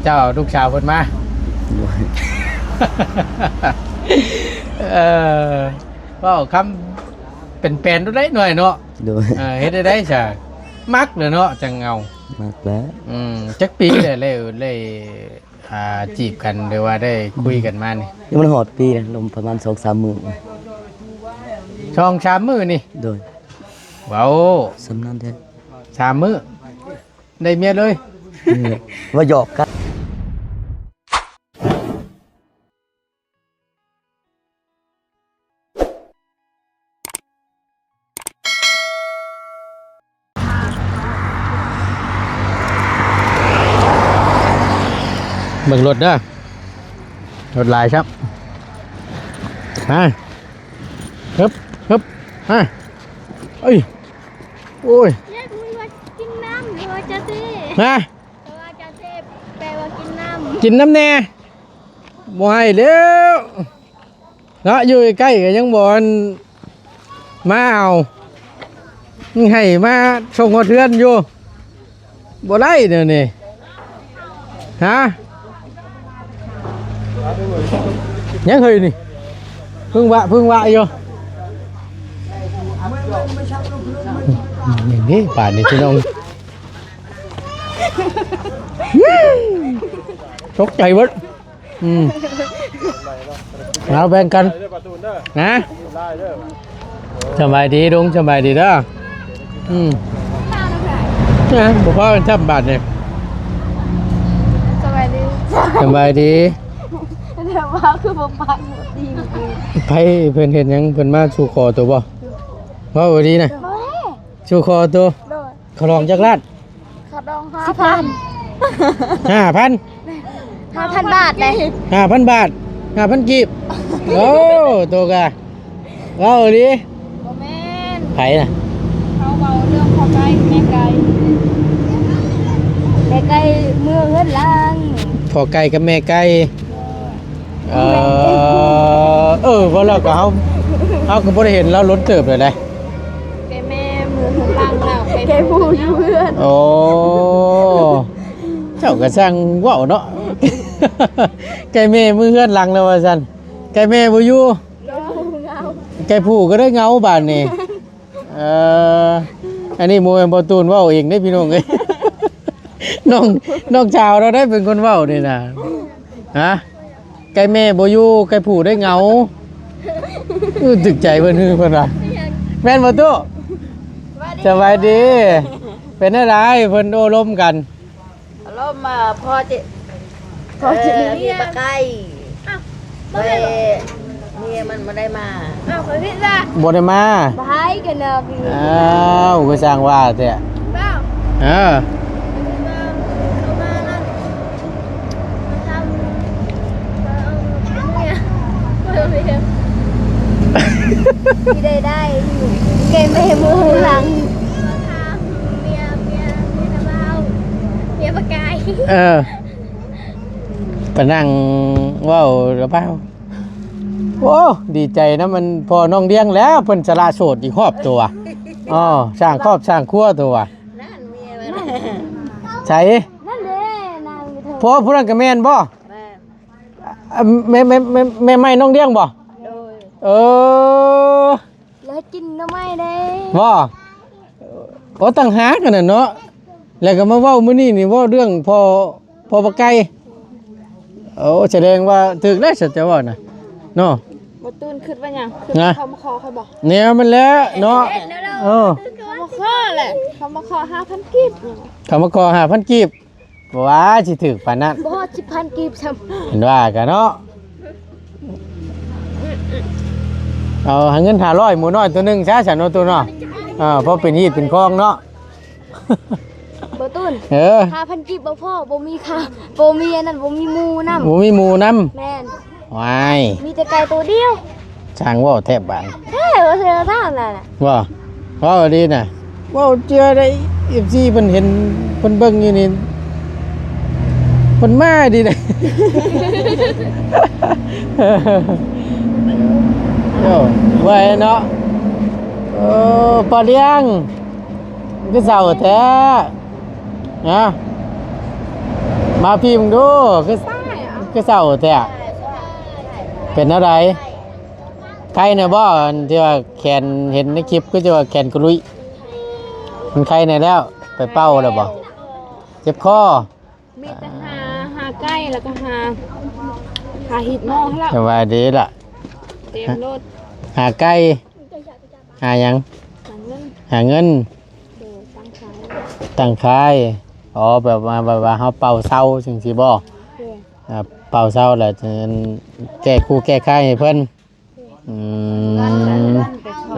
เจ้าลูกสาวเพิ่นมา เออเว้าคำเป็นแปลนดูได้หน่อยเนาะ โดย เฮ็ดได้ซะมักเด้อเนาะจังเอา มากแล้ว จักปีเลยจีบกันหรือว่าได้คุยกันมานี่ ยังมันหอดปีนะลมประมาณ2-3 มื้อ ช่อง3มื้อนี่ โดย ว้าว สำนั้นแท้ 3มื้อได้เมียเลย นี่แหละว่าหยอกกันเบิ่งรถเด้อรถลายครับฮะฮึบฮะเอ้ยโอ้ย เรียกมึงว่ากินน้ำหรือว่าจะเท ฮะ แต่ว่าจะเทแปลว่ากินน้ กินน้ำแน่บ่ให้แล้วเนาะอยู่ใกล้ๆก็ยังบ่อนมาเอาให้มาส่งหัวเทือนอยู่บ่ได้เดี๋ยวนี้ฮะยังเคยนี่เพิ่งวะอยู่อย่างนี้ป่านนี้พี่น้องตกใจเบิดเอาแบ่งกันนะสบายดีดุงสบายดีเด้อนะบอกว่าเป็นทับบาทเนี่ย ำสบายดี สบายดี เดี๋ยวว่าคือบ่ปากหมดดี ไผเพิ่นเห็นหยังเพิ่นมาสู่คอตัวบ่ว่าบ่ดีนะ เฮ้ย สู่คอตัว โดด ขอลองจักลาด ขาดอง5,000 5,000 5,000 บาทเลย 5,000 บาท 5,000กีบโอ้ตัวกะว่าบ่ดี บ่แม่น ไผน่ะ เขาเว้าเรื่องพอไก่แม่ไก่แม่ไก่เมืองเงินล้าง พอไก่กับแม่ไก่เพราะเราก็เขาก็บ่ได้เห็นเราล้นเติบเลยได้ แกแม่มือเงินล้างแล้วแกพูดอยู่เพื่อน โอ้เจ้าก็สร้างว่าวเนาะ ไก่แม่มือเฮือนหลังแล้วว่าซั่นไก่แม่บ่อยู่ เงา ไก่ผู้ก็ได้เงาบาดนี้อันนี้โมเมนบ่ตูนเว้าเองได้พี่น้องเอ้ย น้องชาวเราได้เป็นคนเว้านี่นะฮะไก่แม่บ่อยู่ไก่ผู้ได้เงาตึกใจเพิ่นว่าแม่นบ่ตู้สบายดี เป็นอะไรเพิ่นโอ้ล้มกัน แล้วมาพอจะ พอจะ มีปลาไก่ อ้าว ไปเมียมันไม่ได้มา อ้าวขอพิซซ่า บ่ได้มา บายกันนะพี่ อ้าวก็สร้างว่าแต่ เป้า เออ เอามานั่นมาทำเนี่ยพี่ได้อยู่เกมไปมือหลังมาทำเมียตะเบาเมียปากกาย ไปนั่งเว้าแล้วเปล่าโอ้ดีใจนะมันพอน้องเลี้ยงแล้วเพิ่นสละโสดอีกครอบตัวอ๋อสร้างครอบสร้างครัวตัว นั่นเมียมัน ใช่ นั่นเลยนางไปเถอะ พอผู้นั้นก็แม่นบ่ แม่ แม่ไม่น้องเลี้ยงบ่ โดย เออ แล้วกินน้ำไม่ได้ บ่โอ้ตั้งหากันน่ะเนาะแล้วก็มาเว้ามื้อนี้นี่เว้าเรื่องพอปลาไก่โอ้แสดงว่าถึกได้สัจจะว่าน่ะเนาะ บตูนขึ้นว่ายังขึ้น นะ เขามาขอเขาบอก แนวมันแล้วเนาะเออ เขามาขอแหละเขามาขอ5,000กีบ เขามาขอ5,000กีบบ่ว่าสิถึกปานนั้น บ่10,000กีบซ้ เห็นว่ากันเนาะเอาหาเงิน500หมูน้อยตัวหนึงซะฉันเอาตัวเนาะเพราะเป็นฮีดเป็นคลองเนาะ ำบตูน เออ 5,000กีบบ่พอบ่มีค่ะบ่มีอันนั้นบ่มีหมูน้ บ่มีหมูนำ ำแม่น วาย มีแต่ไก่ตัวเดียว ช่างเว้าแทบบาน แท้บ่เสือท่านน่ะ ว่าดีน่ะเว้าเจือได้ FC เพิ่นเห็นเพิ่นเบิ่งอยู่นี่เพิ่นมาดีเด้ โย่ไว้เนาะปลาเลี้ยงก็เศร้าแท้นะ มาพี่มึงดูคือเศร้าแท้เป็นอะไรใครเนี่ยบ่ที่ว่าแขนเห็นในคลิปก็จะว่าแขนกระลุยมันใครเนี่ยแล้วไปเป้าแล้วบ่เจ็บคอ มีแต่หาใกล้แล้วก็หาหิดหม้อให้แล้ว สบายดีล่ะ เต็มรถ หาไก่หาหยัง หาเงิน หาเงิน เดี๋ยวตั้งขาย ตั้งค่ายอ๋อแบบว่าเฮาเป่าเศร้าจังซี่บ่ เดี๋ยว ครับเป่าเศร้าแล้วจะแก้คู่แก้ค่ายให้เพิ่นอืม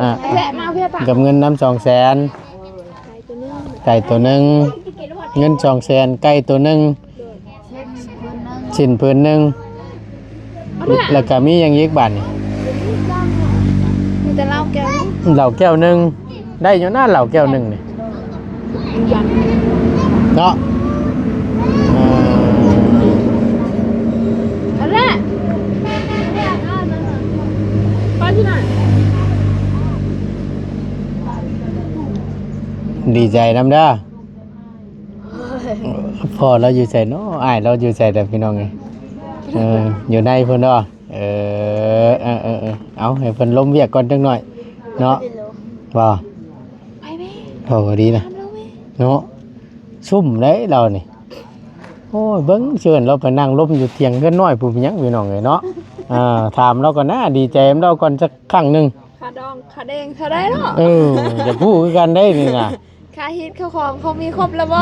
อ่ะ แวะมาเพื่อปะ กับเงินน้ำ200,000 ไก่ตัวนึง ไก่ตัวหนึงเงิน200,000ไก่ตัวหนึงชิ้นพื้นหนึงแล้วก็มีหยังอีกบาดนี่ มีแต่เหล้าแก้วนึง เหล้าแก้วหนึงได้อยู่หน้าเหล้าแก้วหนึงนี่ ยัง เนาะเอ่อ อันแรกไปที่ไหน ดีใจนำเด้อพ่อเราอยู่ใส่เนาะอ้ายเราอยู่ใส่แต่พี่น้องไงอยู่ในเพิ่นเนาะเอาให้เพิ่นล้มเวียกก่อนจังหน่อยเนาะว่า ไปไหม โอ้ดีนะ ทำแล้วไหม เนาะซุ่มได้เรานี่โอ้ยเบิ่งเชิญเราไปนั่งล้มอยู่เตียงเพิ่นน้อยผู้เป็นหยังพี่น้องเอ้ยเนาะถามเราก่อนนะดีใจนำเราก่อนสักครั้งหนึง ขาดองขาแดงขาได้เนาะ จะพูดคือกันได้นี่นะ ขาฮิตเขาของเขามีครบแล้วบ่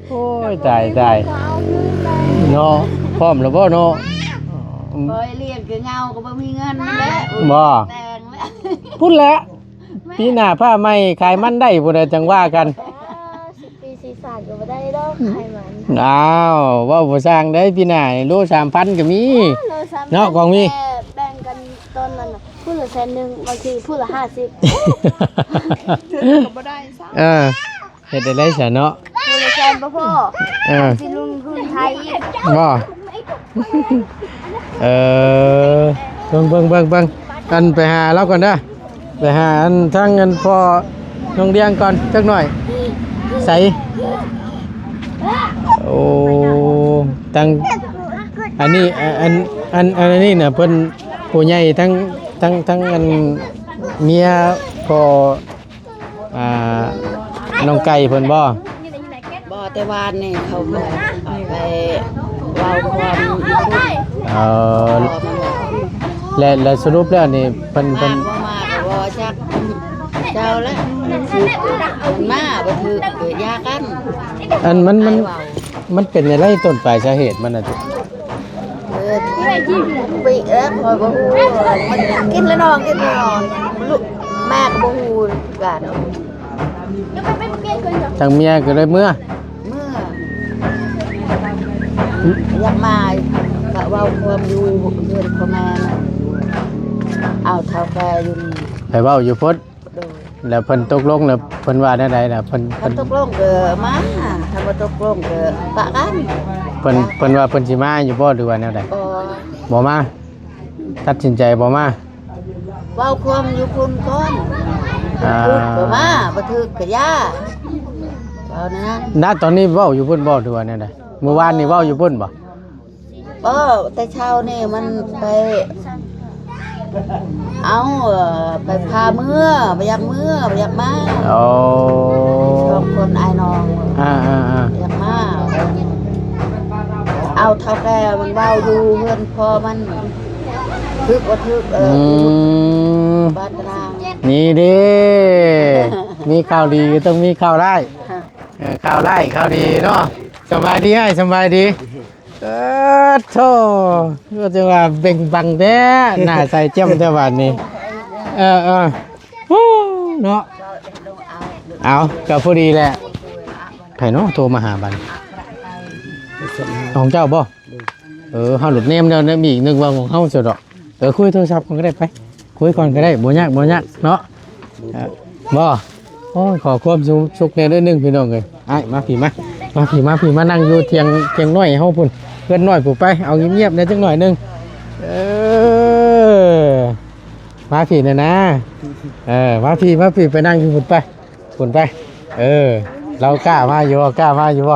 โอ้ยตาย เขาเอาคืนไป เนาะพร้อมแล้วบ่เนาะ เคยเรียกคือเงาก็บ่มีเงินนั่นแหละ บ่ แต่งแล้ว พูดแล้วพี่หน้าผ้าไหมขายมันได้พุ่นน่ะจังว่ากัน 10 ปี4 ศาสตร์ก็บ่ได้ดอกไขมัน อ้าวเว้าบ่สร้างได้พี่หน้านี่โล 3,000 ก็มี เราซ้ำ เนาะของมี แบ่งกันตอนนั้นน่ะผู้ละ100,000บางทีผู้ละ50 ก็บ่ได้ซะ เฮ็ดได้ซะเนาะ ผู้ละ100,000บ่พอ เออ สิลุงทุนไทยอีก บ่เบิ่งอันไปหาเราก่อนเด้อไปหาอันทางเงินพอน้องเลี้ยงก่อนจักหน่อยใส่โอ้ตั้งอันนี้อันนี้น่ะเพิ่นผู้ใหญ่ทั้งอันเมียพอน้องไก่เพิ่นบ่ บ่แต่วานนี่เขาบอกไปเว้าความอยู่พุ่น เอ่อ พอมันบอก และสรุปแล้วนี่เพิ่น มาบ่มาก็บ่จักเจ้าแล้วมันมาบ่ถือเกิดยากัน อันมัน ไปเว้า มันเป็นอะไรต้นปลายสาเหตุมันน่ะ ปีพอบ่ฮู้มันกินแล้วนอนกินแล้วนอนลูกแม่ก็บ่ฮู้กัน ทางเมียก็เลยเมื่อ เมื่ออยากมาก็เว้าความอยู่เพื่อนพ่อแม่น่ะเอาเท่าแก่อยู่นี่ ไปเว้าอยู่พด โดย แล้วเพิ่นตกลงแล้วเพิ่นว่าได้ใดล่ะเพิ่น ถ้าตกลงก็มาถ้าบ่ตกลงก็ปะกัน เพิ่นว่าเพิ่นสิมาอยู่บ่หรือว่าแนวใด บ่ บ่มาตัดสินใจบ่มา เว้าความอยู่คุณก่อน อ่า พูดก็มาบ่ถึกก็ย่าเอานะ ณตอนนี้เว้าอยู่พุ่นบ่หรือว่าแนวใดเมื่อวานนี่เว้าอยู่พุ่นบ่ แต่เช้านี่มันไป เอาไปพาเมื่อไปอยากเมื่อไปอยากมา โอ้ ชอบคนไอ้น้อง อ่า อยากมาเอาเท่าแก่มันเบาอยู่เพื่อนพอมันทึกว่าทึกม บ้านตาราง นี่เด้มีข่าวดีก็ต้องมีข่าวร้ายข่าวร้ายข่าวดีเนาะสบายดีให้สบายดีโธ่ก็จะว่าเบ่งบังแท้หน้าใส่เจ้มแต่วันนี้ฮู้เนาะเอาก็พอดีแหละไผเนาะโทรมาหาบันของเจ้าบ่เฮาหลุดเนมแล้วมีอีกนึงว่าของเฮาซะดอกคุยโทรศัพท์กันก็ได้ไปคุยก่อนก็ได้บ่ยากเนาะบ่โอ้ยขอความสุขแน่ด้วยนึงพี่น้องเอ้ยอ้ายมาพี่มานั่งอยู่เถียงน้อยเฮาพุ่นเพื่อนน้อยผู้ไปเอาเงียบๆได้จังหน่อยนึงมาพี่น่ะนะมาพี่ไปนั่งอยู่พุ่นไปเรากล้ามาอยู่บ่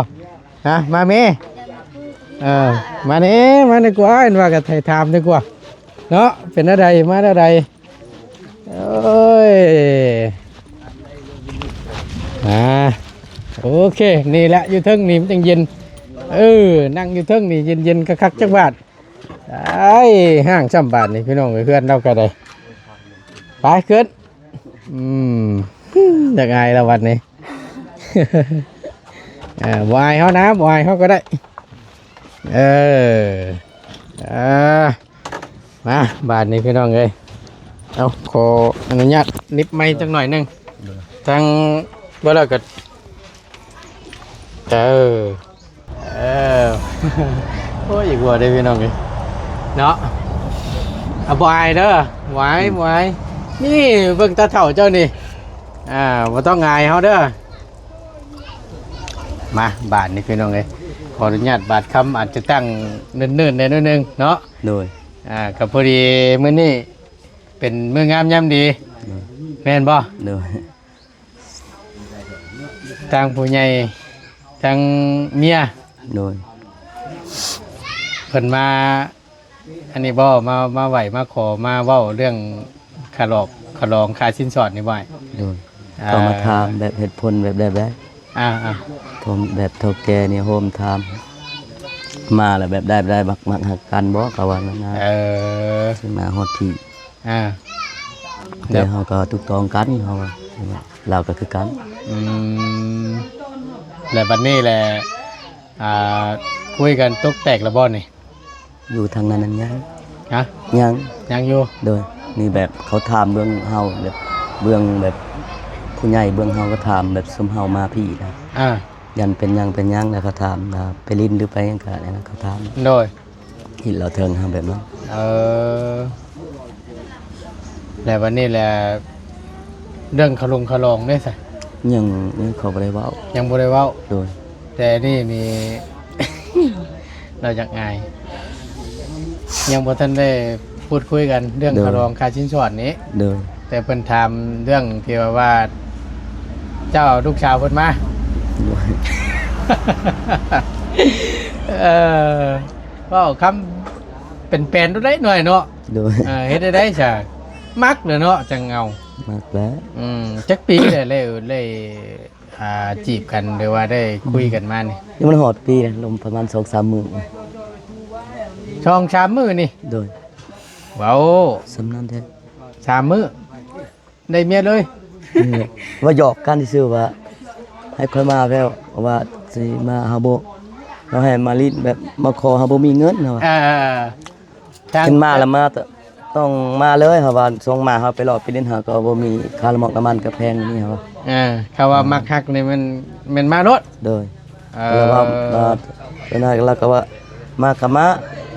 ฮะมาเม มานี่มาดีกว่าเห็นว่าก็ไทยถามดีกว่าเนาะเป็นอะไรมาอะไรโอ้ยโอเคนี่แหละอยู่เทิงนี่มันจังเย็นนั่งอยู่เทิงนี่เย็นๆคักๆจักบาทได้ห้างช่ำบาทนี่พี่น้องเพื่อนเราก็ได้ไปขึ้นอยากอายละวันนี้ วายเขานะวายเขาก็ได้มาบาทนี้พี่น้องเลยเอาขออนุญาตนิบไม้จังหน่อยหนึงทางบ่แล้วก็โอ้ยอีกว่าได้พี่น้องเลยเนาะวายเด้อวายนี่เบิ่งตาเถ่าเจ้านี่บ่ต้องอายเขาเด้อมาบาทนี่พี่น้องเลยขออนุญาตบาทคำอาจจะตั้งเนิ่นๆในนิดนึงเนาะ โดย กับพอดีมื้อนี้เป็นมื้องามยามดีแม่นบ่ โดย ทางผู้ใหญ่ทางเมีย โดย เพิ่นมาอันนี้บ่มาไหวมาขอมาเว้าเรื่องค่าลองค่าสินสอดนี่บ่ โดยต้องมาถามแบบเหตุผลแบบได้ผมแบบเท่าแก่เนี่ยโฮมถามมาแล้วแบบได้มักหักกันบ่ก็ว่านั่นนะซึ่งมาฮอดที่แต่เฮาก็ถูกต้องกันเฮาว่าเราก็คือกัน แล้วบัดนี้แหละคุยกันตกแตกแล้วบ่นี่ อยู่ทางนั้นนั่นยัง ฮะ ยัง อยู่ โดยนี่แบบเขาถามเบื้องเฮาแบบเบื้องแบบผู้ใหญ่เบื้องเฮาก็ถามแบบสมเฮามาพี่นะยันเป็นยังแล้วเขาถามไปลิ้นหรือไปยังกะนะเขาถาม โดย หินเราเทิงทำแบบนั้น แล้ววันนี้แหละเรื่องขลองได้สิ ยังเขาบ่ได้เว้า ยังบ่ได้เว้า โดย แต่นี่มี เราอยากอายยังบ่ทันได้พูดคุยกันเรื่องขลองค่าชิ้นส่วนนี้ โดย แต่เพิ่นถามเรื่องที่ว่าเจ้าเอาลูกสาวเพิ่นมา โดย ก็คำเป็นแปลนดูได้หน่อยเนาะ โดย เฮ็ดได้จ้ะมักเลยเนาะจังเงาม ากแล้ว จักปีเลยจีบกันหรือว่าได้คุยกันมานี่ นี่มันหอดปีนะลมประมาณ 2-3 มื้อ ช่องชามมื้อนี่ โดย เว้า สำนั้นแท้ ชามมื้อได้เมียเลย ว่าหยอกกันซื่อว่าให้ค่อยมาแล้วว่าสิมาหาบ่เราให้มาลิ้นแบบมาขอหาบ่มีเงินเนาะ ขึ้นมาแล้วมาต้องมาเลยครับว่าส่งมาเขาไปรอไปเล่นหาก็บ่มีค่าละหมอกน้ำมันก็แพงนี่ครับ เขาว่ามักฮักนี่มันมารถ โดยแล้วว่าเป็นอะไรแล้วก็ว่ามากับมา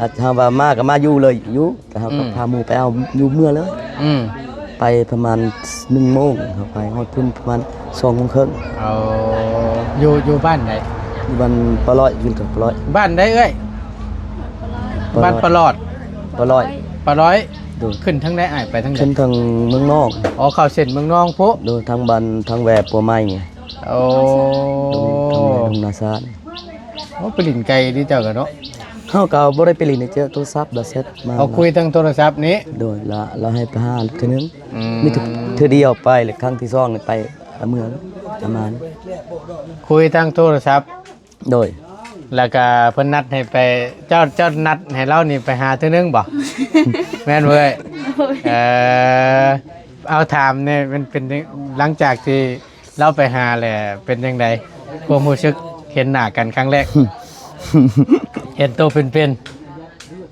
อาจจะว่ามากับมาอยู่เลยอยู่แต่เขาก็พาหมู่ไปเอาอยู่เมื่อเลยไปประมาณ1 โมงเขาไปฮอดพุ่นประมาณ2 โมงครึ่ง เอาอยู่บ้านไหน อยู่บ้านปลอยยืนกับปลอย บ้านได้เอ้ยบ้านปลอด ปลอย ปลอย โดย ขึ้นทั้งได้อ้ายไปทั้งไหน ขึ้นทางเมืองนอก อ๋อเข้าเส้นเมืองนองพุ โดยทางบ้านทางแหวปัวไม้ไง โอ้ ทางแหวทางนาซาน ไปลินไก่ที่เจ้ากันเนาะ เฮาก็บ่ได้ไปเลินเจอโทรศัพท์ดาเซ็ตมา เขาคุยทางโทรศัพท์นี้ โดยเราให้ไปหาเทื่อนึงมีเทื่อเดียวไปเลยครั้งที่2นี่ไปเมืองประมาณ คุยทางโทรศัพท์ โดย แล้วก็เพิ่นนัดให้ไปเจ้านัดให้เรานี่ไปหาเทื่อนึงบ่ แม่นเว้ยเอาถามเนี่ยมันเป็นหลังจากที่เราไปหาแหละเป็นยังไงความรู้สึกเห็นหน้ากันครั้งแรก เห็นตัวเป็น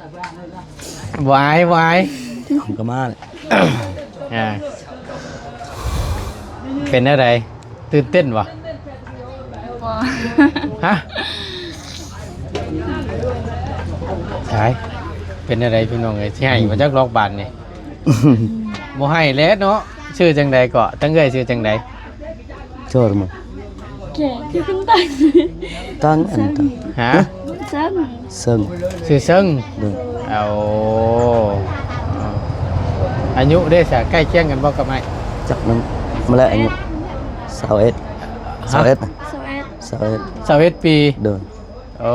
ๆวาย ผมก็มาเลย เป็นอะไรตื่นเต้นวะฮะใช่เป็นอะไรพี่น้องไอ้ที่ให้มาจากล็อกบานนี่ บ่ให้แล้วเนาะชื่อจังใดก็ตั้งเอ้ยชื่อจังใด โชดมั้ง แก่ที่ขึ้นตั้ง ตั้งอันตั้ง ฮะ ซ้ ซึ่ง ชื่อซึ่ง โดย เอาอายุได้สะใกล้เคียงกันบ่กับไอ้ จักนั้นมาแล้วอายุ21 21 ำสวัสดี 21 21ปี โดย โอ้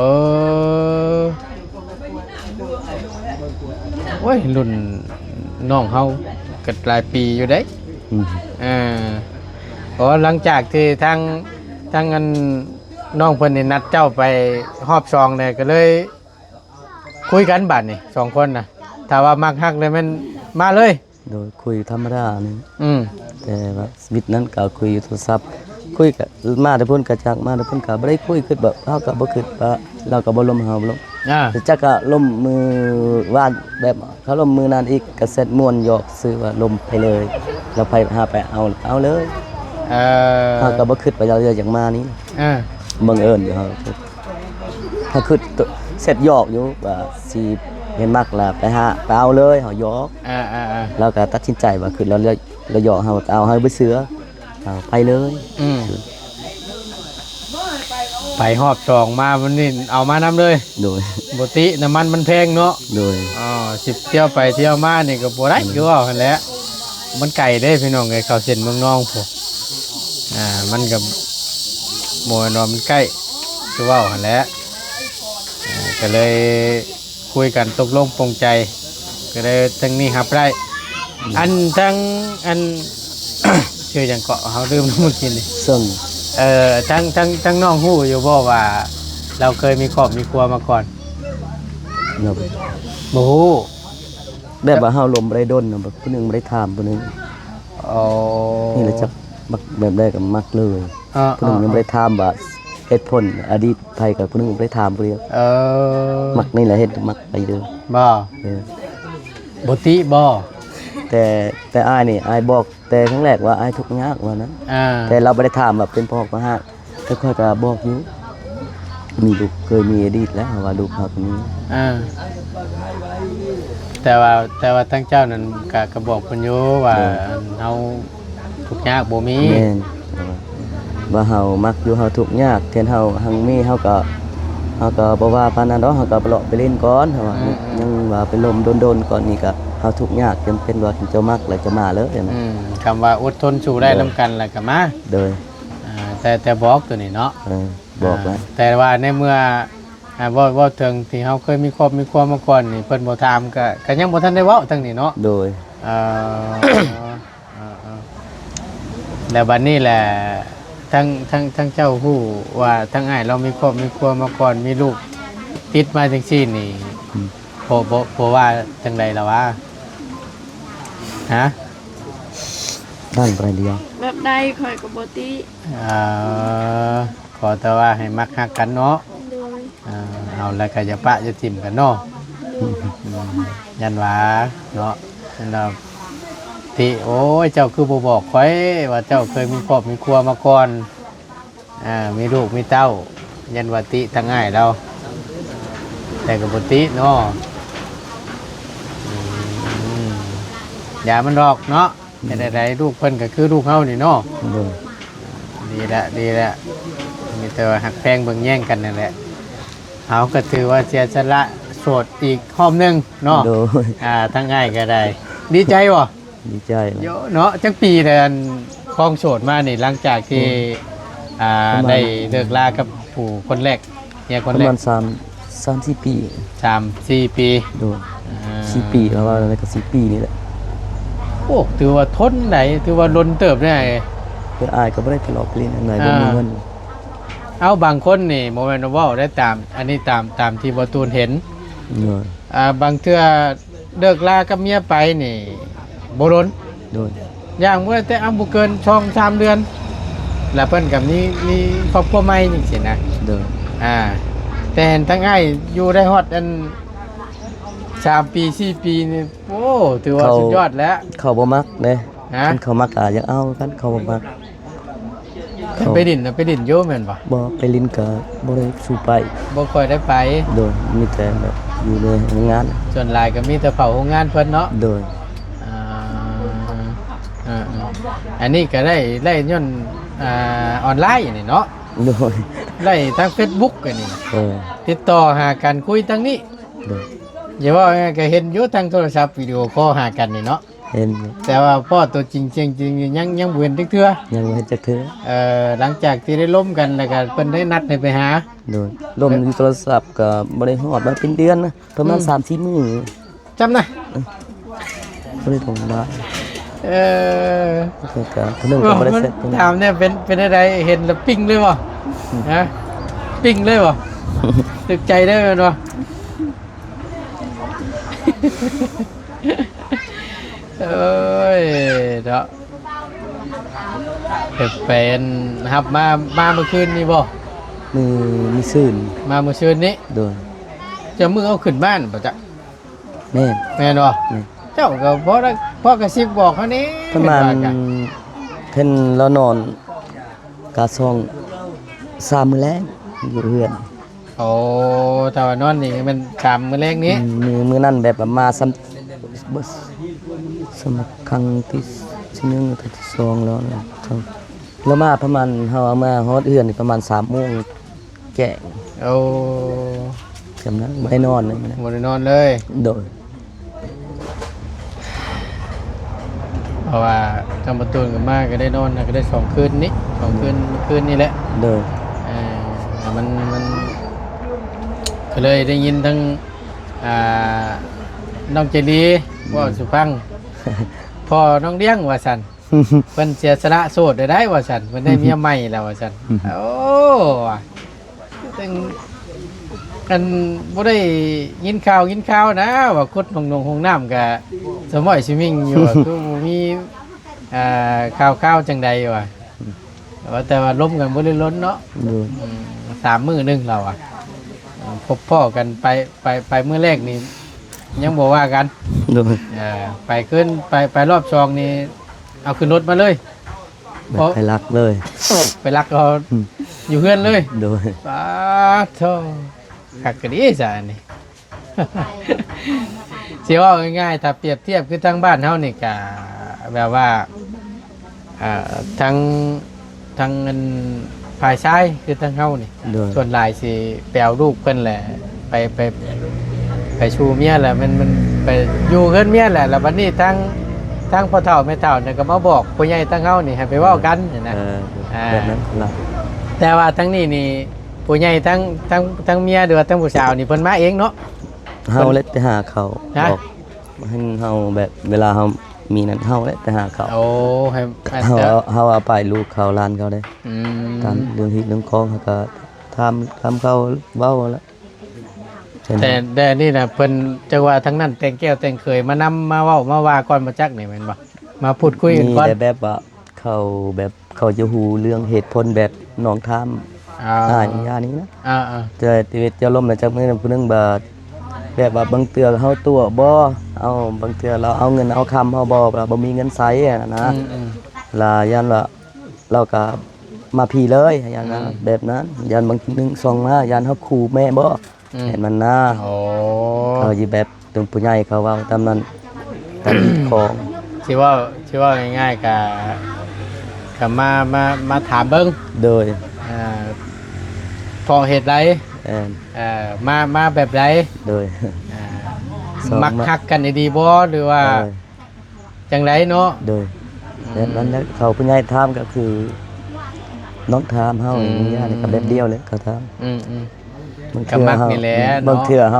โอ้ยรุ่นน้องเฮาก็หลายปีอยู่เด้ อืม อ๋อหลังจากที่ทางอันน้องเพิ่นนี่นัดเจ้าไปฮอบซองเนี่ยก็เลยคุยกันบัดนี่2คนน่ะถ้าว่ามักฮักเลยมันมาเลย โดยคุยธรรมดานี่ อืม แต่ว่าชีวิตนั้นก็คุยโทรศัพท์คุยกับมาแต่เพิ่นก็จักมาแต่เพิ่นก็บ่ได้คุยคือแบบเฮาก็บ่คิดว่าเราก็บ่ลมเฮาบ่ลม แต่จักก็ลมมือวาดแบบเขาลมมือนั้นอีกก็เสร็จม่วนหยอกซื้อว่าลมไปเลยเราไปหาไปเอาเลยเฮาก็บ่คิดว่าเราจะอย่างมานี้บังเอิญอยู่เฮาถ้าคิดเสร็จหยอกอยู่ว่าสิเห็นมักล่ะไปหาไปเอาเลยเฮาหยอกแล้วก็ตัดสินใจว่าคือเราหยอกเฮาเอาให้ไปเสือเอาไปเลยไปหอบซองมาวันนี้เอามานำเลยโดยปกติน้ำมันมันแพงเนาะโดย10เที่ยวไปเที่ยวมานี่ก็บ่ได้คือว่าหั่นแหละมันไกลเด้พี่น้องเอ้ยเข้าเส้นเมืองนองพวกมันก็บ่นอนมันใกล้คือว่าหั่นแหละก็เลยคุยกันตกลงปรงใจก็เลยทั้งนี้รับได้อันทั้งอัน ชื่อจังเกาะเฮาลืมเมื่อกี้นี่ซึ่งทั้งน้องฮู้อยู่บ่ว่าเราเคยมีครอบมีครัวมาก่อนเนาะบ่ฮู้แบบว่าเฮาลมบ่ได้ดนแบบผู้นึงบ่ได้ถามผู้นึงนี่แหละจักมักแบบได้ก็มักเลยผู้นึงยังบ่ได้ถามว่าเหตุผลอดีตไผกับผู้นึงบ่ได้ถามผู้เดียวมักนี่แหละเฮ็ดมักไปเด้อบ่บ่ติบ่แต่อ้ายนี่อ้ายบอกแต่ครั้งแรกว่าอ้ายทุกข์ยากว่านั้นแต่เราบ่ได้ถามว่าเป็นพ่อก็ฮักแต่ค่อยก็บอกอยู่มีลูกเคยมีอดีตแล้วว่าลูกเฮาคนนี้แต่ว่าทั้งเจ้านั้นก็บอกเพิ่นอยู่ว่าเฮาทุกข์ยากบ่มีแม่นว่าเฮามักอยู่เฮาทุกข์ยากแทนเฮาหังมีเฮาก็บ่ว่าปานนั้นดอกเฮาก็ไปเลาะไปเล่นก่อนเฮาว่ายังว่าไปลมโดนๆก่อนนี่ก็เฮาทุกข์ยากจำเป็นว่าเจ้ามักแล้วจะมาเลยคำว่าอดทนสู้ได้นำกันแล้วก็มาโดยแต่บอกตัวนี้เนาะบอกแล้วแต่ว่าในเมื่อว่าถึงที่เฮาเคยมีครอบมีครัวมาก่อนนี่เพิ่นบ่ถามก็ยังบ่ทันได้เว้าทั้งนี้เนาะโดยแล้วบัดนี้แหละทั้งเจ้าฮู้ว่าทั้งอ้ายเรามีครอบมีครัวมาก่อนมีลูกติดมาจังซี่นี่พอว่าจังไดล่ะวะฮะด้านไปเดียวแบบใดข่อยก็บ่ติขอแต่ว่าให้มักฮักกันเนาะเอาแล้วก็อย่าปะอย่าทิ่มกันเนาะยันว่าเนาะแล้วที่โอ้ยเจ้าคือบ่บอกข่อยว่าเจ้าเคยมีครอบมีครัวมาก่อนมีลูกมีเต้ายันว่าติทั้งง่ายเราแต่ก็บ่ติเนาะอย่ามันดอกเนาะแต่ใดๆลูกเพิ่นก็คือลูกเฮานี่เนาะดีละมีแต่ว่าหักแพงเบิ่งแย่งกันนั่นแหละเฮาก็ถือว่าเสียสละโสดอีกหอมนึงเนาะทั้งง่ายก็ได้ดีใจบ่ดีใจเยอะเนาะจักปีเดือนคลองโสดมานี่หลังจากที่ได้เลิกลากับผู้คนแรกเนี่ยคนแรกประมาณ3-4 ปี3-4 ปีโดน4 ปีแล้วว่าแล้วก็4 ปีนี่แหละโอ้ถือว่าทนไหนถือว่าล้นเติบได้เพิ่นอายก็บ่ได้ตลอดลิ้นอันไหนบ่มีเงินเอาบางคนนี่โมเมนต์ว่าได้ตามอันนี้ตามที่บ่ตูนเห็นบางเทื่อเลิกลากับเมียไปนี่บ่ล้นโดนอย่างเมื่อแต่บ่เกิน2-3 เดือนแล้วเพิ่นก็มีครอบครัวใหม่จังซี่นะโดนแต่ทั้งอ้ายอยู่ได้ฮอดอัน3 ปี4 ปีนี่โอ้ถือว่าสุดยอดแล้วเขาบ่มักเด้เขามักอยากเอากันเขาบ่มักไปดินโยแม่นบ่ไปลิ้นก็บ่ได้สู่ไปบ่ค่อยได้ไปโดยมีแต่แบบอยู่ในโรงงานส่วนหลายก็มีแต่เผาโรงงานเพิ่นเนาะโดยอันนี้ก็ได้ย้อนออนไลน์นี่เนาะโดยได้ทาง Facebook อันนี้ติดต่อหากันคุยทางนี้โดยอย่าว่าก็เห็นอยู่ทางโทรศัพท์วิดีโอคอลหากันนี่เนาะเห็นแต่ว่าพ่อตัวจริงยังบ่เห็นจักเทื่อยังบ่เห็นจักเทื่อหลังจากที่ได้ล้มกันแล้วก็เพิ่นได้นัดให้ไปหาโดยล้มอยู่โทรศัพท์ก็บ่ได้ฮอดมาเป็นเดือนนะประมาณ 3-4 มื้อ จำนะ บ่ได้ตรงบ้าน เออ ก็ขนมก็บ่ได้เสร็จ ถามเนี่ยเป็นอะไรเห็นแล้วปิ้งเลยบ่ฮะปิ้งเลยบ่ตึกใจได้ไหมวะเอ้ยเนาะเป็นครับมาเมื่อคืนนี้บ่ มีซื่น มาเมื่อคืนนี้ โดย จะมือเอาขึ้นบ้านป่ะจ๊ะ แม่น แม่นบ่เจ้าก็พ่อกระซิบบอกเขานี้ ประมาณเพิ่นเรานอนกะซ่อง3มื้อแลงอยู่เฮือน โอ้แต่ว่านอนนี่มันสามมื้อแรกนี้ มื้อนั้นแบบว่ามาซ้ำสมัครครั้งที่1ที่2แล้วนะแล้วมาประมาณเฮาเอามาฮอดเฮือนนี่ประมาณ3โมงแจ้ง โอ้ จำนั้นบ่ได้นอนเลยนะ บ่ได้นอนเลย โดย เพราะว่าทำประตูกันมากก็ได้นอนนะก็ได้2 คืนนี้2 คืนนี่แหละ โดย มันก็เลยได้ยินทั้งน้องเจดีว่าสุพัง พ่อน้องเลี้ยงว่าสันเพิ่นเสียสละโสดได้ว่าสันเพิ่นได้เมียใหม่แล้วว่าสันโอ้ตึงกันบ่ได้ยินข่าวนะว่าคุดหนองน้ำกับสมอยสวิงอยู่ว่าคือบ่มีข่าวจังใดว่าแต่ว่าล้มกันบ่ได้ล้นเนาะ โดย 3 มื้อนึงเราอ่ะพบพ่อกันไปมื้อแรกนี่ยังบ่ว่ากัน โดย ไปขึ้นไปรอบ2นี่เอาขึ้นรถมาเลย แบบให้รักเลย ไปรักเราอยู่เพื่อนเลย โดย ป้าโธ่ขักกะดีจ้ะอันนี่ สิว่าง่ายๆถ้าเปรียบเทียบคือทางบ้านเฮานี่ก็แบบว่าทางเงินฝ่ายชายคือทางเฮานี่ โดย ส่วนหลายสิไปเอาลูกเพิ่นแหละไปชูเมียแหละมันไปอยู่เพิ่นเมียแหละแล้วบัดนี้ทางพ่อเฒ่าแม่เฒ่าเนี่ยก็มาบอกผู้ใหญ่ทางเฮานี่ให้ไปเว้ากันนี่นะ แบบนั้นเรา แต่ว่าทั้งนี้นี่ผู้ใหญ่ทั้งเมียหรือว่าทั้งผู้สาวนี่เพิ่นมาเองเนาะ เฮาเลยไปหาเขา ฮะ บอกให้เฮาแบบเวลาเฮามีนั้นเฮาเลยไปหาเขา โอ้ให้ เฮาเอาไปลูกเขาร้านเขาได้ อืม ตามเรื่องที่เรื่องของเขาก็ทำเขาเว้าแล้วใช่ไหม แต่นี่น่ะเพิ่นจังว่าทั้งนั้นแต่งแก้วแต่งเคยมานำมาเว้ามาว่าก่อนมาจักนี่แม่นบ่มาพูดคุยกัน มี ก่อน แต่แบบว่าเขาจะฮู้เรื่องเหตุผลแบบน้องทาม อย่างนี้นะ แต่ชีวิตจะล่มนะจักมื้อผู้นึงแบบว่าบางเทื่อเฮาตัวบ่เอาบางเทื่อเราเอาเงินเอาคำเฮาบ่มีเงินใช้อะนะ ลายันว่าเราก็มาพี่เลยอย่างนั้นแบบนั้นยันบางทีนึงซองมายันเฮาขู่แม่บ่เห็นมันนะ โอ้ เขาสิแบบตรงผู้ใหญ่เขาเว้าตามนั้นตามของ สิว่าง่ายๆก็มาถามเบิ่ง โดย พอเหตุใด มาแบบใด โดย มักฮักกันดีบ่หรือว่าจังไดเนาะ โดยแบบนั้นแล้วเขาผู้ใหญ่ถามก็คือน้องถามเฮาอย่างนี้นี่ก็แบบเดียวเลยเขาถาม บาง ก็มักนี่แหละเนาะ บางเทื่อเฮ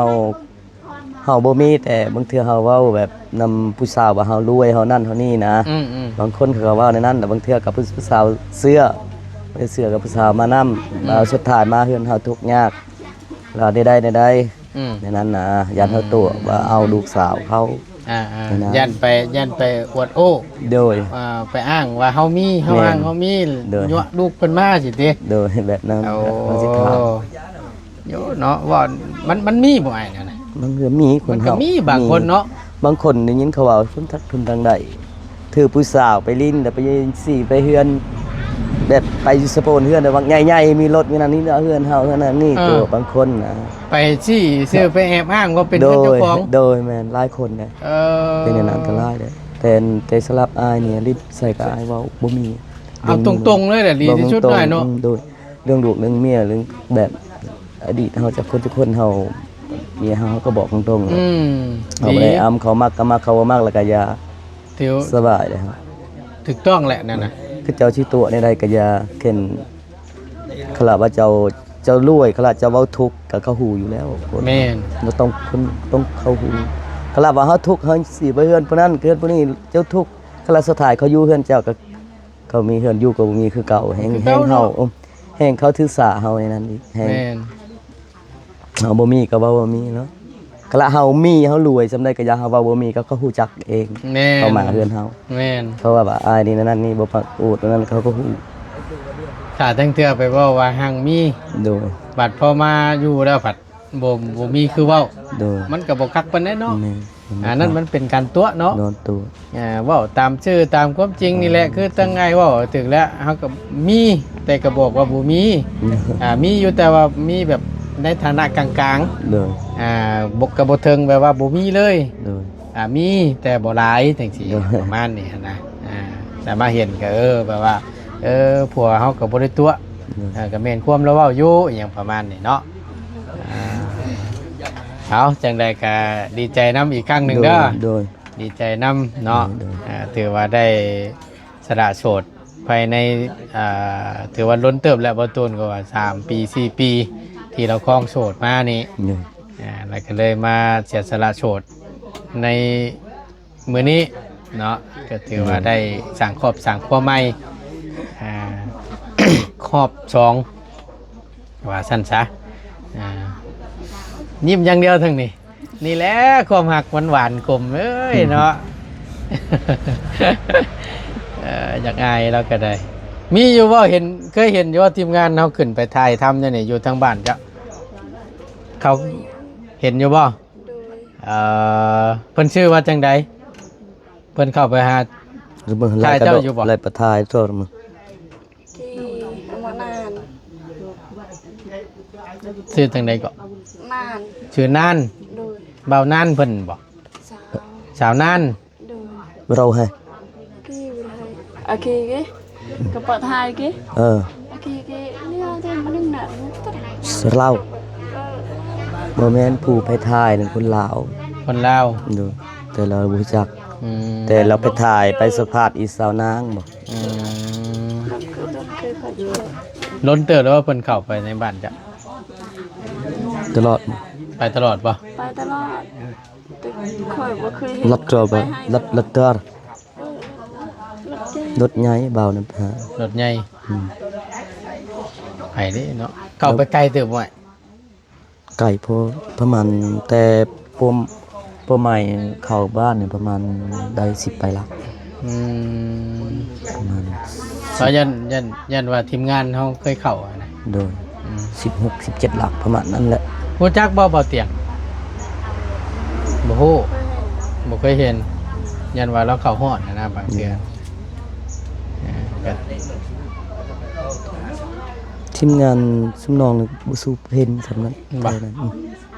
าบ่มีแต่บางเทื่อเฮาเว้าแบบนำผู้สาวว่าเฮารวยเฮานั่นเฮานี่นะบางคนเขาก็เว้าในนั้นแต่บางเทื่อกับผู้สาวเสื้อกับผู้สาวมานำแล้วสุดท้ายมาเฮือนเฮาทุกข์ยากแล้วได้ในนั้นนะยันเฮาตัวว่าเอาลูกสาวเขา ยันไปอวดโอ้ โดย ไปอ้างว่าเฮามีเฮาอ้างเฮามี โดย ยั่วลูกเพิ่นมาสิติ โดยแบบนั้น โอ้ มันสิถาม โยเนาะว่ามันมีบ่ไอ้นั่นน่ะ มันก็มีค มัน นก็ เฮา มีบางคนเนาะ บางคนได้ยินเขาว่าคนทักทุนทางใดถือผู้สาวไปลิ้นแต่ไปสี่ไปเฮือนแบบไปสโปนเฮือนแต่ว่าใหญ่ๆมีรถมีนั่นนี่เฮือนเฮาเท่านั้นนี่ตัวบางคนนะ ไปซื้อไปแอบอ้างว่าเป็น โด เจ้าย ของ โดยแม่นหลายคนนะเป็นอย่างนั้นก็หลายเด้อแต่สลับอายเนี่ยรีบใส่กับอายเว้าบ่มี เอาตรงๆเลยแหละดีที่สุดหน่อยเนาะ โดยเรื่องลูกเรื่องเมียเรื่องแบบอดีตเฮาจะคนทุกคนเฮาเมียเฮาก็บอกตรงๆเลยเขา ดี บ่ได้อำเขามักก็มักเขาบ่มักแล้วก็อย่า ถือ สบายเลยครับ ถูกต้องแหละนั่นน่ะ คือเจ้าชื่อตัวในใดก็อย่าเข็นขลาดว่าเจ้ารวยขลาดเจ้าเว้าทุกข์ก็เขาหูอยู่แล้วคน แม่น บ่ต้องคนต้องเขาหู ก็ลาว่าเฮาทุกข์เฮาสิไปเฮือนผู้นั้นเฮือนผู้นี้เจ้าทุกข์ก็ลาสุดท้ายเขาอยู่เฮือนเจ้าก็เขามีเฮือนอยู่ก็บ่มีคือเก่าแฮงเฮาแฮงเขาถือสาเฮาในนั้นอีกแฮง แม่น เฮาบ่มีก็ว่าบ่มีเนาะก็ละเฮามีเฮารวยซำใดก็อย่าเฮาว่าบ่มีก็เขาฮู้จักเอง แม่น เขามาเฮือนเฮา แม่น เพราะว่าอ้ายนี่นั่นนี่บ่ปักอูดนั่นเขาก็ฮู้ ถ้าตั้งเทื่อไปเว้าว่าหังมี โดย บัดพอมาอยู่แล้วผัดบ่มีคือเว้า โดย มันก็บ่คักปานใดเนาะ แม่ นั่นมันเป็นการตัวเนาะ โดนตัว เว้าตามชื่อตามความจริงนี่แหละคือตั้งไงเว้าถึงแล้วเฮาก็มีแต่ก็บอกว่าบ่มีมีอยู่แต่ว่ามีแบบในฐานะกลาง โดย ๆบกก็บ่ถึงแบบว่าบ่มีเลย โดย มีแต่บ่หลายจังซี่ โดย ประมาณนี้นะแต่มาเห็นก็แบบว่าผัวเฮาก็บ่ได้ตัว ก็แม่นความแล้วเว้าอยู่อหย่างประมาณนี้เนาะเอาจังใดก็ดีใจน้ำอีกครั้งหนึ่งเด้อ โดย ดีใจน้ำเนาะ โดย ถือว่าได้สละโสดภายในถือว่าล้นเติบแล้วบ่ตูนก็ว่า3 ปี 4 ปีที่เราครองโสดมานี่ โดย แล้วก็เลยมาเสียสละโสดในมื้อนี้เนาะก็ถือว่าได้สร้างครอบสร้างครัวใหม่ครอบสองว่าสั้นซะยิ้มอย่างเดียวทั้งนี้นี่แหละความหักหวานๆกลมเอ้ยเนาะ อยากอายเราก็ได้ มีอยู่ว่าเห็นเคยเห็นอยู่ว่าทีมงานเขาขึ้นไปถ่ายทำเนี่ยอยู่ทางบ้านจ้ะเขาเห็นอยู่บ่เพิ่นชื่อว่าจังใดเพิ่นเข้าไปหา หรือบ่ ถ่ายเจ้าอยู่บ่ ไล่ประทายตัวมึง ที่มานาน ชื่อจังใดก็ นาน ชื่อนาน โดย เบานานเพิ่นบ่ สาว สาวนาน โดย เราให้ กี่เลยโอเคกี่กระเป๋าไทยกี่ โอเคกี่เนี่ยเดี๋ยวมันหนักตัด สเราบ่แม่นผู้ไปถ่ายนั่นคนลาว คนลาว ดูแต่เราบ่รู้จัก อืม แต่เราไปถ่ายไปสัมภาษณ์อีสาวนางบ่ อืม คือต้องเคยขอช่วย ล้นเติบแล้วว่าเพิ่นเข้าไปในบ้านจ้ะ ตลอด ไปตลอดป่ะ ไปตลอดแต่คอยว่าเคยเห็น รถกรอบรถเตอร์ รถเจ๊ รถใหญ่เบานํฮะ รถใหญ่ อืม ไปดิเนาะเข้าไปไกลเติบบ่ ไก่พอประมาณแต่ปมใหม่เข้าบ้านเนี่ยประมาณได้10ไปละ อืม ประมาณ เพราะยันว่าทีมงานเฮาเคยเข้าอะนะ โดย16 17หลักประมาณนั้นแหละ ฮู้จักบ่เบาเตียงบ่ฮู้บ่เคยเห็นยันว่าเราเข้าฮอดนะบางเทื่อก็ ทีมงานซุมน้องนี่บ่สู้เห็นสำนั้น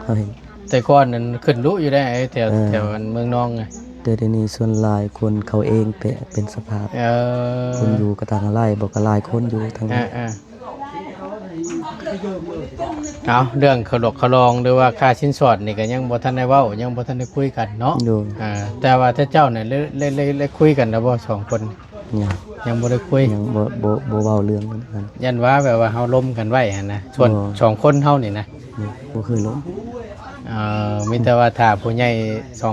เขาเห็น แต่ก่อนนั้นขึ้นรู้อยู่ได้ไอ้แถว เออ แถวเมืองนองไง แต่เดี๋ยวนี้ส่วนหลายคนเขาเองเป็นสภาพ คนอยู่กระทางอะไรบอกกระลายคนอยู่ทางนั้น เอาเรื่องขลกขลองหรือว่าค่าชิ้นสอดนี่ก็ยังบ่ทันได้เว้ายังบ่ทันได้คุยกันเนาะ โดย แต่ว่าถ้าเจ้าเนี่ยเลยคุยกันแล้วบ่สองคน เนี่ย ยังบ่ได้คุย ยังบ่เว้าเรื่องนั้น ยันว่าแบบว่าเฮาล้มกันไว้หั่นนะส่วน อ๋อ สองคนเฮานี่นะ บ่เคยล้ม มีแต่ว่าถ้าผู้ใหญ่สอ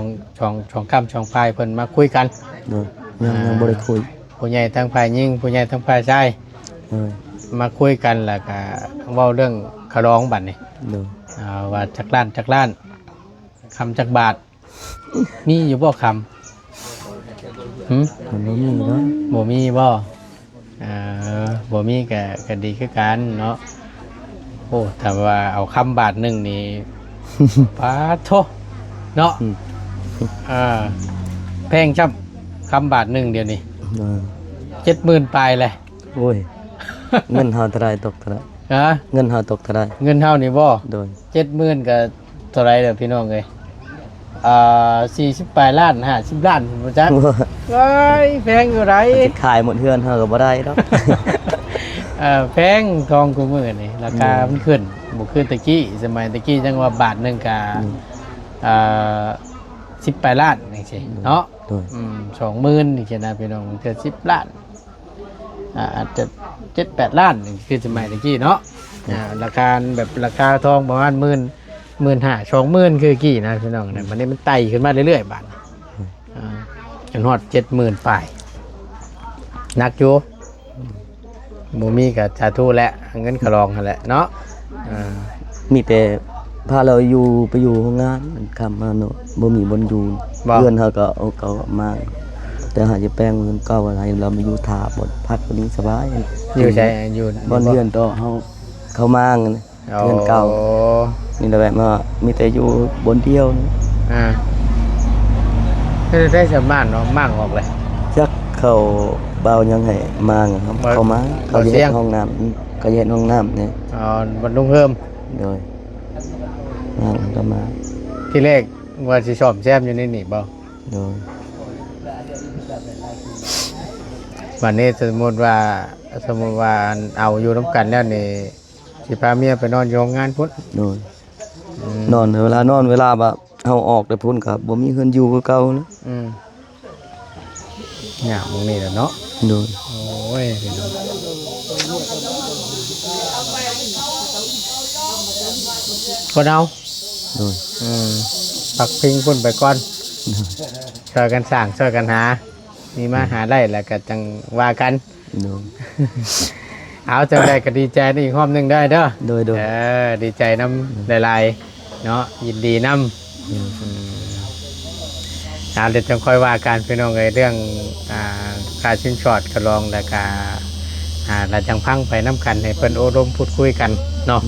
งคำสองฝ่ายเพิ่นมาคุยกัน โดยยังบ่ได้คุย ผู้ใหญ่ทั้งฝ่ายหญิงผู้ใหญ่ทั้งฝ่ายชาย โดย มาคุยกันแล้วก็เว้าเรื่องขลองบัดนี่ โดย ว่าจักล้านคำจักบาท มีอยู่บ่คำ มันบ่มีเนาะ บ่มีบ่บ่มีก็ดีคือกันเนาะโอ้ถ้าว่าเอาคำบาทหนึ่งนี่ ปาโทเนาะแพงจับคำบาทหนึ่งเดียวนี่ 70,000ปลายเลย โอ้ยเงินเฮาเท่าไรตกเท่าไร ฮะ เงินเฮาตกเท่าไร เงินเท่านี่บ่ โดย 70,000ก็เท่าไรเด้อพี่น้องเอ้ย48 ล้าน50 ล้านบ่จักเอ้ยแพงอยู่ไร สิขายหมดเฮือนเฮาก็บ่ได้ดอก แพงทองกูมือนี่ราคามันขึ้นบุขึ้นตะกี้สมัยตะกี้จังว่าบาทหนึ่งกะ18 ล้านนี่สิเนาะ โดย 20,000นี่สินะพี่น้องเกือบ10 ล้านอาจจะ7-8 ล้านนี่คือสมัยตะกี้เนาะราคาแบบราคาทองประมาณ10,000 15,000 20,000คือกี่นะพี่น้องนะมันนี่มันไต่ขึ้นมาเรื่อยๆบาดจนฮอด70,000ฝ่ายนักอยู่บ่มีก็สาธุแหละเงินขลองหั่นแหละเนาะมีแต่พาเราอยู่ไปอยู่โรงงานมันคำมาเนาะบ่มีบนอยู่เพื่อนเขาก็เอาเก่ามาแต่หาจะแปลงเงินเก่าอะไรเรามาอยู่ถาบนพักคนนี้สบาย อยู่ใช่อยู่ บนเพื่อนต่อเขามาเงินเก่านี่แหละแบบว่ามีแต่อยู่บนเดียวคือได้สมานเนาะมั่งออกเลยจักเขาเบายังให้มาครับเขามาเขาแยกห้องน้ำเขาแยกห้องน้ำเนี่ยบนลุงเพิ่มโดยก็มาที่แรกว่าสิชอบแซมอยู่ในนี่บ่โดยวันนี้สมมติว่าเอาอยู่น้ำกันแล้วนี่สิพาเมียไปนอนอยู่โรงงานพุ่นโดยนอนเวลแบบเอาออกแต่พุ่นครับบ่มีเฮือนอยู่คือเก่านะเนี่ยมึงนี่แหละเนาะโดยโอ้ยคนเอาโดยปักพิงพุ่นไปก่อนช่วยกันสร้างช่วยกันหามีมาหาได้แล้วก็จังว่ากันเอาจังได้ก็ดีใจอีกรอบนึงได้เด้อโดยดีใจน้ำหลายๆเนาะยินดีน้ำเดี๋ยวจะค่อยว่าการพี่น้องเรื่องการชิ้นช็อตกระลองแล้วก็เราจังพังไปน้ำกันให้เพิ่นโอ้ร่มพูดคุยกันเนาะ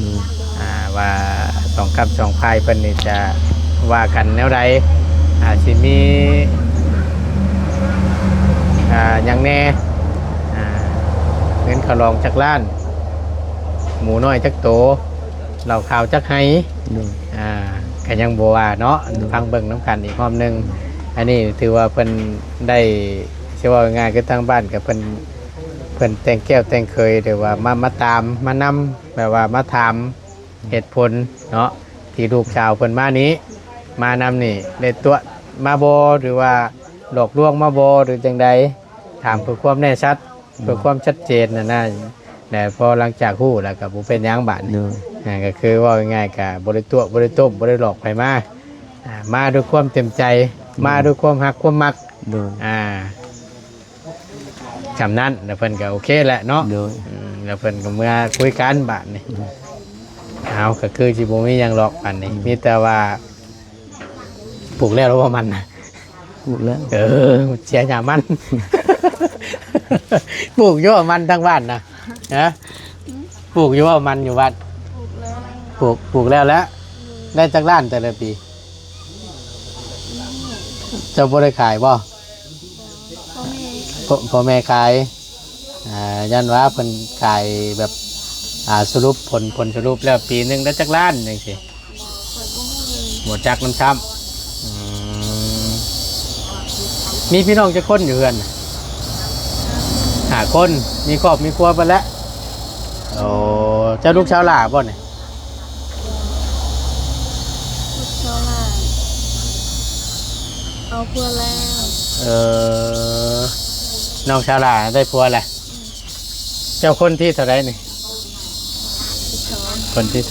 ว่า2 กับ 2 พายเพิ่นนี่จะว่ากันแนวใดสิมีอย่างแน่เงินกระลองจักล้านหมูน้อยจักโตเหล่าข่าวจักไห้ก็ยังบัวเนาะฟังเบิ่งน้ำกันอีกรอบนึงอันนี้ถือว่าเพิ่นได้เชื่อว่าง่ายคือทางบ้านกับเพิ่นแต่งแก้วแต่งเคยหรือว่ามาตามมานำแบบว่ามาถามเหตุผลเนาะที่ลูกชาวเพิ่นมานำนี่ได้ตัวมาโบหรือว่าหลอกลวงมาโบหรือจังใดถามเพื่อความแน่ชัดเพื่อความชัดเจนนะแต่พอหลังจากฮู้แล้วก็บ่เป็นหยังบาดนี่ก็คือว่าง่ายๆก็บ่ได้ตัวบ่ได้ต้มบ่ได้หลอกไปมาด้วยความเต็มใจมาด้วยความฮักความมักจำนั้นแล้วเพิ่นก็โอเคแหละเนาะแล้วเพิ่นก็เมื่อคุยกันบาดนี่เอาก็คือสิบ่มีหยังหรอกบาดนี่มีแต่ว่าปลูกแล้วว่ามันปลูกแล้วเสียหญ้ามันปลูกเยอะมันทั้งบ้านนะปลูกเยอะมันอยู่บ้านปลูกแล้วได้จักล้านแต่ละปีเจ้าบ่ได้ขายบ่พ่อแม่ขายยันว่าเพิ่นขายแบบสรุปผลสรุปแล้วปีนึงได้จักล้านจังซี่หมดจักน้ำช้ำมีพี่น้องจะคนอยู่เฮือน5 คนมีครอบมีครัวไปแล้วโอ้เจ้าลูกชาวลาบ่เนี่ยเอาพัวแล้วน้องชาวลาได้พัวแหละเจ้าคนที่เท่าไรนี่คนที่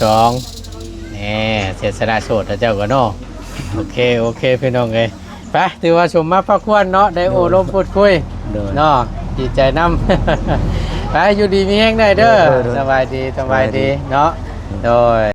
2นี่เสียสละโสดแต่เจ้าก็เนาะโอเคพี่น้องเลยไปถือว่าชมมาพักควรเนาะได้โอ้ลมพูดคุยเนาะดีใจน้ำไปอยู่ดีมีแห้งได้เด้อสบายดีเนาะโดย